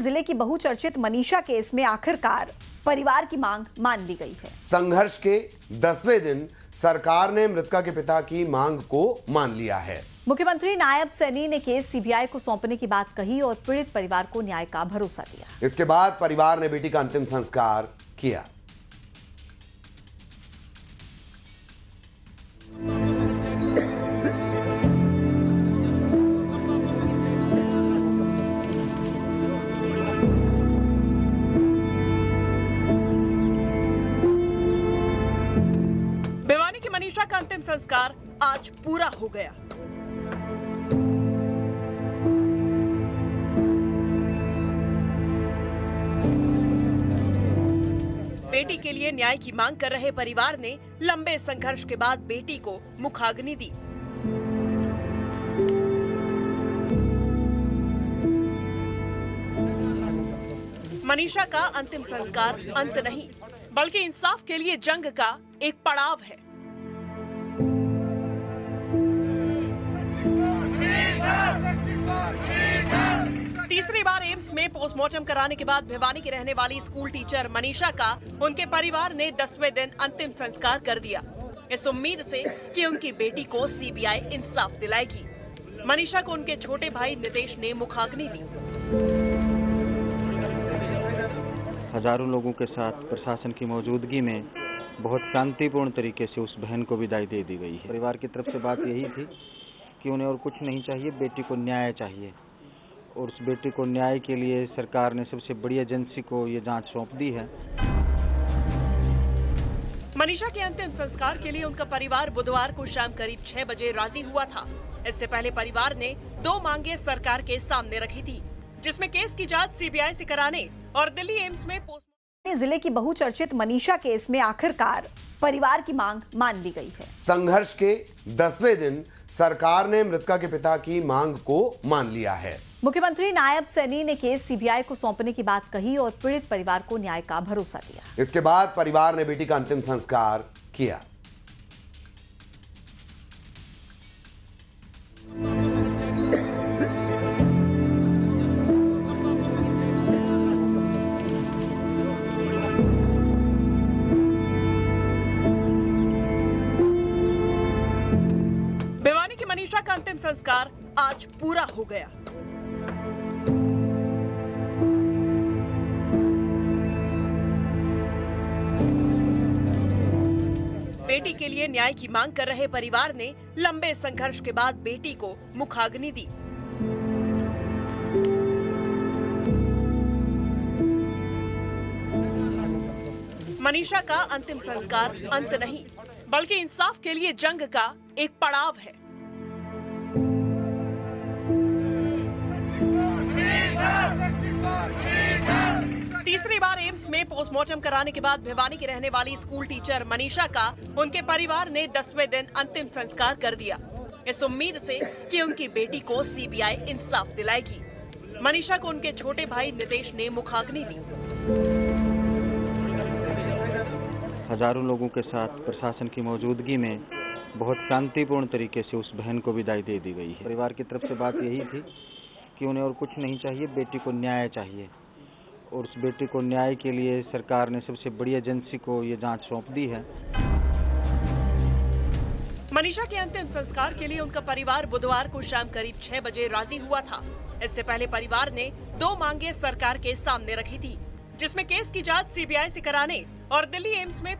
जिले की बहुचर्चित मनीषा केस में आखिरकार परिवार की मांग मान ली गई है। संघर्ष के 10वें दिन सरकार ने मृतका के पिता की मांग को मान लिया है। मुख्यमंत्री नायब सैनी ने केस सीबीआई को सौंपने की बात कही और पीड़ित परिवार को न्याय का भरोसा दिया। इसके बाद परिवार ने बेटी का अंतिम संस्कार किया। भिवानी की मनीषा का अंतिम संस्कार आज पूरा हो गया। बेटी के लिए न्याय की मांग कर रहे परिवार ने लंबे संघर्ष के बाद बेटी को मुखाग्नि दी। मनीषा का अंतिम संस्कार अंत नहीं, बल्कि इंसाफ के लिए जंग का एक पड़ाव है। तीसरी बार एम्स में पोस्टमार्टम कराने के बाद भिवानी की रहने वाली स्कूल टीचर मनीषा का उनके परिवार ने 10वें दिन अंतिम संस्कार कर दिया, इस उम्मीद से कि उनकी बेटी को सीबीआई इंसाफ दिलाएगी। मनीषा को उनके छोटे भाई नितेश ने मुखाग्नि दी। हजारों लोगों के साथ प्रशासन की मौजूदगी में बहुत शांतिपूर्ण तरीके से उस बहन को विदाई दे दी गई है। परिवार की तरफ से बात यही थी कि उन्हें और कुछ नहीं चाहिए, बेटी को न्याय चाहिए, और उस बेटी को न्याय के लिए सरकार ने सबसे बड़ी एजेंसी को ये जांच सौंप दी है। मनीषा के अंतिम संस्कार के लिए उनका परिवार बुधवार को शाम करीब 6 बजे राजी हुआ था। इससे पहले परिवार ने 2 मांगे सरकार के सामने रखी थी, जिसमें केस की जांच सीबीआई से कराने और दिल्ली एम्स में जिले की बहुचर्चित मनीषा केस में आखिरकार परिवार की मांग मान ली गई है। संघर्ष के 10वें दिन सरकार ने मृतका के पिता की मांग को मान लिया है। मुख्यमंत्री नायब सैनी ने केस सीबीआई को सौंपने की बात कही और पीड़ित परिवार को न्याय का भरोसा दिया। इसके बाद परिवार ने बेटी का अंतिम संस्कार किया। भिवानी की मनीषा का अंतिम संस्कार आज पूरा हो गया। बेटी के लिए न्याय की मांग कर रहे परिवार ने लंबे संघर्ष के बाद बेटी को मुखाग्नि दी। मनीषा का अंतिम संस्कार अंत नहीं, बल्कि इंसाफ के लिए जंग का एक पड़ाव है। तीसरी बार एम्स में पोस्टमार्टम कराने के बाद भिवानी की रहने वाली स्कूल टीचर मनीषा का उनके परिवार ने 10वें दिन अंतिम संस्कार कर दिया, इस उम्मीद से कि उनकी बेटी को सीबीआई इंसाफ दिलाएगी। मनीषा को उनके छोटे भाई नितेश ने मुखाग्नि दी। हजारों लोगों के साथ प्रशासन की मौजूदगी में बहुत शांतिपूर्ण तरीके से उस बहन को विदाई दे दी गई है। परिवार की तरफ से बात यही थी कि उन्हें और कुछ नहीं चाहिए, बेटी को न्याय चाहिए, और उस बेटी को न्याय के लिए सरकार ने सबसे बड़ी एजेंसी को ये जांच सौंप दी है। मनीषा के अंतिम संस्कार के लिए उनका परिवार बुधवार को शाम करीब 6 बजे राजी हुआ था। इससे पहले परिवार ने 2 मांगे सरकार के सामने रखी थी, जिसमें केस की जांच सीबीआई से कराने और दिल्ली एम्स में